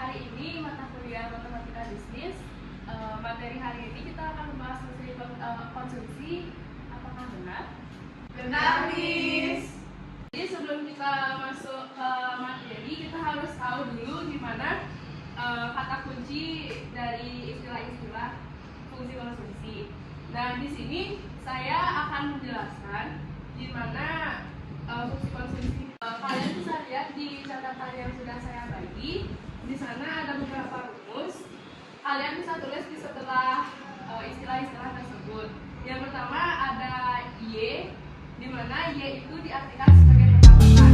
hari ini mata kuliah matematika bisnis. Materi hari ini kita akan membahas mengenai konsumsi. Apakah benar? Benar, Miss. Jadi sebelum kita masuk ke materi, kita harus tahu dulu gimana kata kunci dari istilah-istilah fungsi konsumsi. Nah, di sini saya akan menjelaskan gimana fungsi konsumsi. Kalian bisa lihat di catatan yang sudah saya bagi. Di sana ada beberapa rumus. Kalian bisa tulis di setelah istilah-istilah tersebut. Yang pertama ada Y, di mana Y itu diartikan sebagai pendapatan.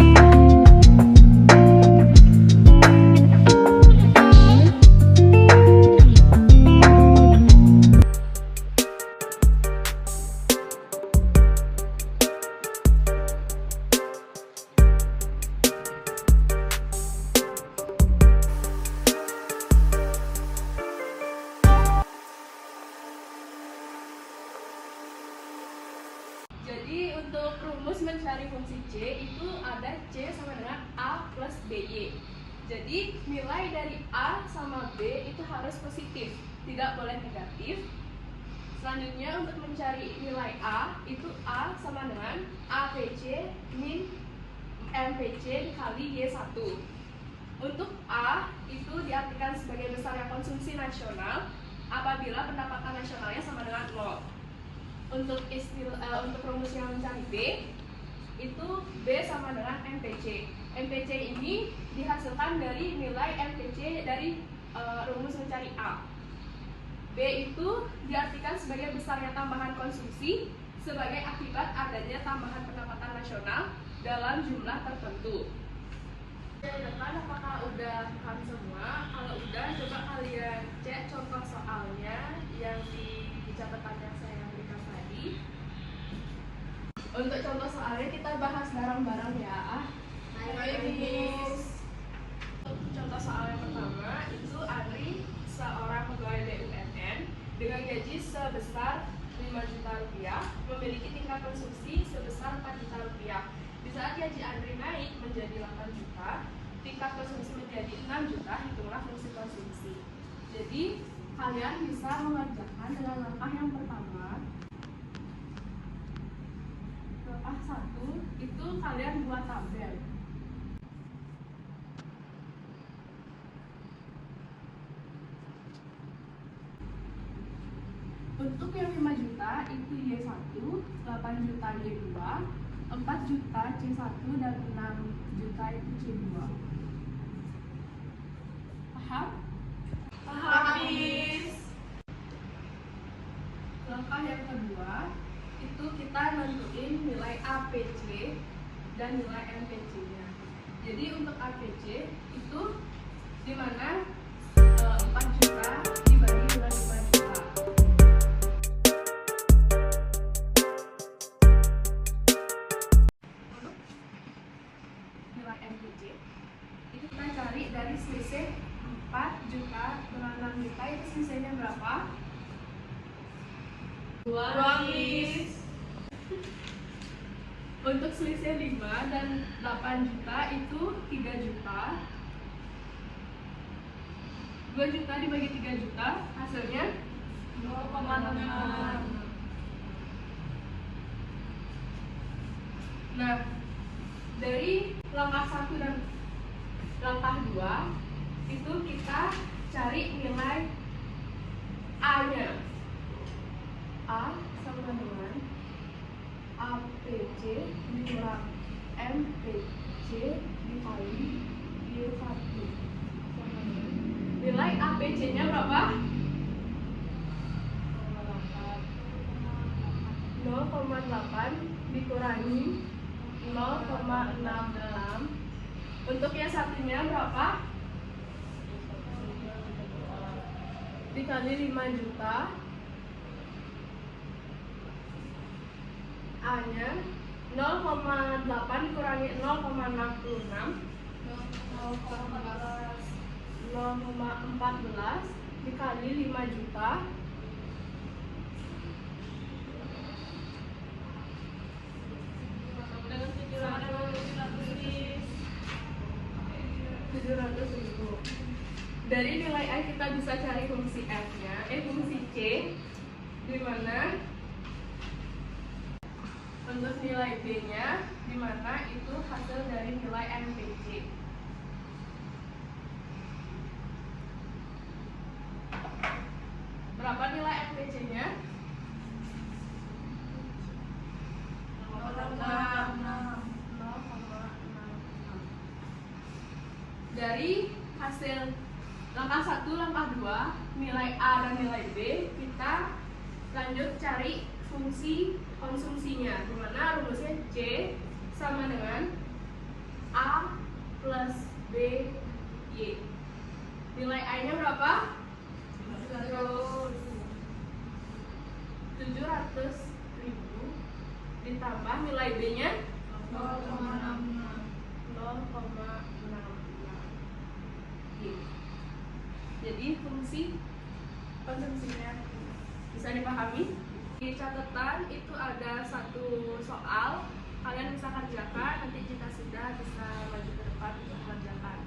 Jadi untuk rumus mencari fungsi C itu ada C sama dengan A plus BY. Jadi nilai dari A sama B itu harus positif, tidak boleh negatif. Selanjutnya untuk mencari nilai A itu A sama dengan APC min MPC dikali Y1. Untuk A itu diartikan sebagai besarnya konsumsi nasional apabila pendapatan nasionalnya sama dengan 0. Untuk rumus yang mencari B itu B sama dengan MPC. MPC ini dihasilkan dari nilai MPC dari rumus mencari A. B itu diartikan sebagai besarnya tambahan konsumsi sebagai akibat adanya tambahan pendapatan nasional dalam jumlah tertentu. Depan apakah udah paham semua? Kalau udah, coba kalian cek contoh soalnya yang di catatan yang saya berikan tadi. Untuk contoh soalnya kita bahas bareng-bareng ya. Ayo, Miss. Untuk contoh soal yang pertama itu Andri, seorang pegawai BUMN dengan gaji sebesar 5 juta rupiah, memiliki tingkat konsumsi sebesar 4 juta rupiah. Di saat gaji Andri naik menjadi 8 juta, tingkat konsumsi menjadi 6 juta, hitunglah fungsi konsumsi. Jadi kalian bisa mengerjakan dengan langkah yang pertama. Langkah 1 itu kalian buat tabel. Untuk yang 5 juta itu Y1, 8 juta Y2, 4 juta C1 dan 6 juta itu C2. Paham? Paham, Miss. Langkah yang kedua itu kita nentuin nilai APC dan nilai MPC-nya. Jadi untuk APC itu di mana 4 juta dibagi dengan 5 juta. Untuk nilai MPC itu kita cari dari selisih 4 juta dengan 6 juta, itu selisihnya berapa? 2, Miss. Untuk selisih 5 dan 8 juta itu 3 juta. 2 juta dibagi 3 juta hasilnya 0,6. Nah, dari langkah 1 dan langkah 2 itu kita cari nilai A-nya. A sama dengan APC dikurang MPC dikali Y1. Nilai APC-nya berapa? 0,8 dikurangi 0,66. Untuk yang satunya berapa? Dikali 5 juta. A-nya 0,8 dikurangi 0,66, 0,14 dikali 5 juta. Dengan 700 ribu. 700.000. Dari nilai A kita bisa cari fungsi F-nya, fungsi C, di mana untuk nilai B-nya, di mana itu hasil dari nilai MPC. Berapa nilai MPC-nya? 0,66. Dari hasil langkah 1, langkah 2, nilai A dan nilai B, kita lanjut cari fungsi konsumsinya, di mana rumusnya C sama dengan A plus B Y. Nilai A-nya berapa? 700.000 ditambah nilai B-nya 0,66. Jadi fungsi konsumsinya bisa dipahami. Di catatan itu ada satu soal, kalian bisa kerjakan, nanti jika sudah bisa maju ke depan untuk mengerjakan.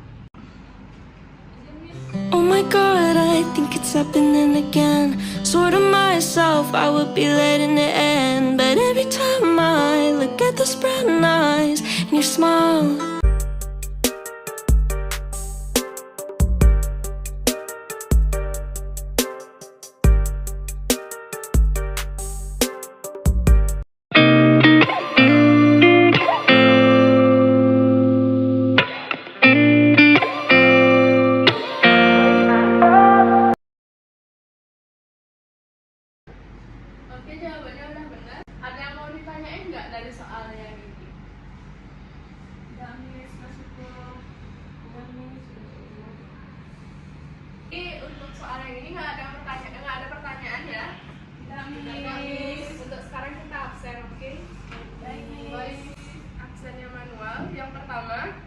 Oh my god, I think it's happening again. Sort of myself, I would be letting it end. But every time I look at those brown eyes and your smile, Oke, jawabannya udah benar. Ada yang mau ditanyain nggak dari soalnya ini? Tidak, Miss, masih belum. Jadi untuk soal yang ini nggak ada pertanyaan ya. Tidak, Miss. Untuk sekarang kita absen, oke? Baik. Absennya manual. Yang pertama,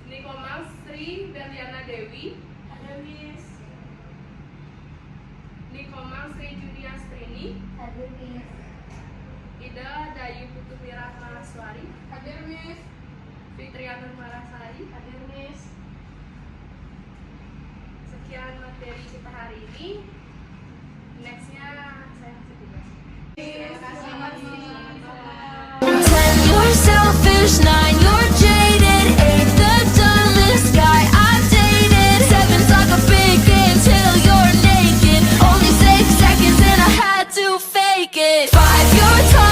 Nikomang Sri Berliana Dewi. Ada, Miss. Nikomang Sri Julia Strini. Hadir, Miss. Ida Dayu Putu Mirah Maraswari. Hadir, Miss. Fitrianur Marasari. Hadir, Miss. Sekian materi kita hari ini. Nextnya saya kasih tugas. Terima kasih. ten you're selfish, nine you're jaded, eight the dumbest guy I've dated, seven's like a big game till you're naked, only 6 seconds and I had to fake it, five you're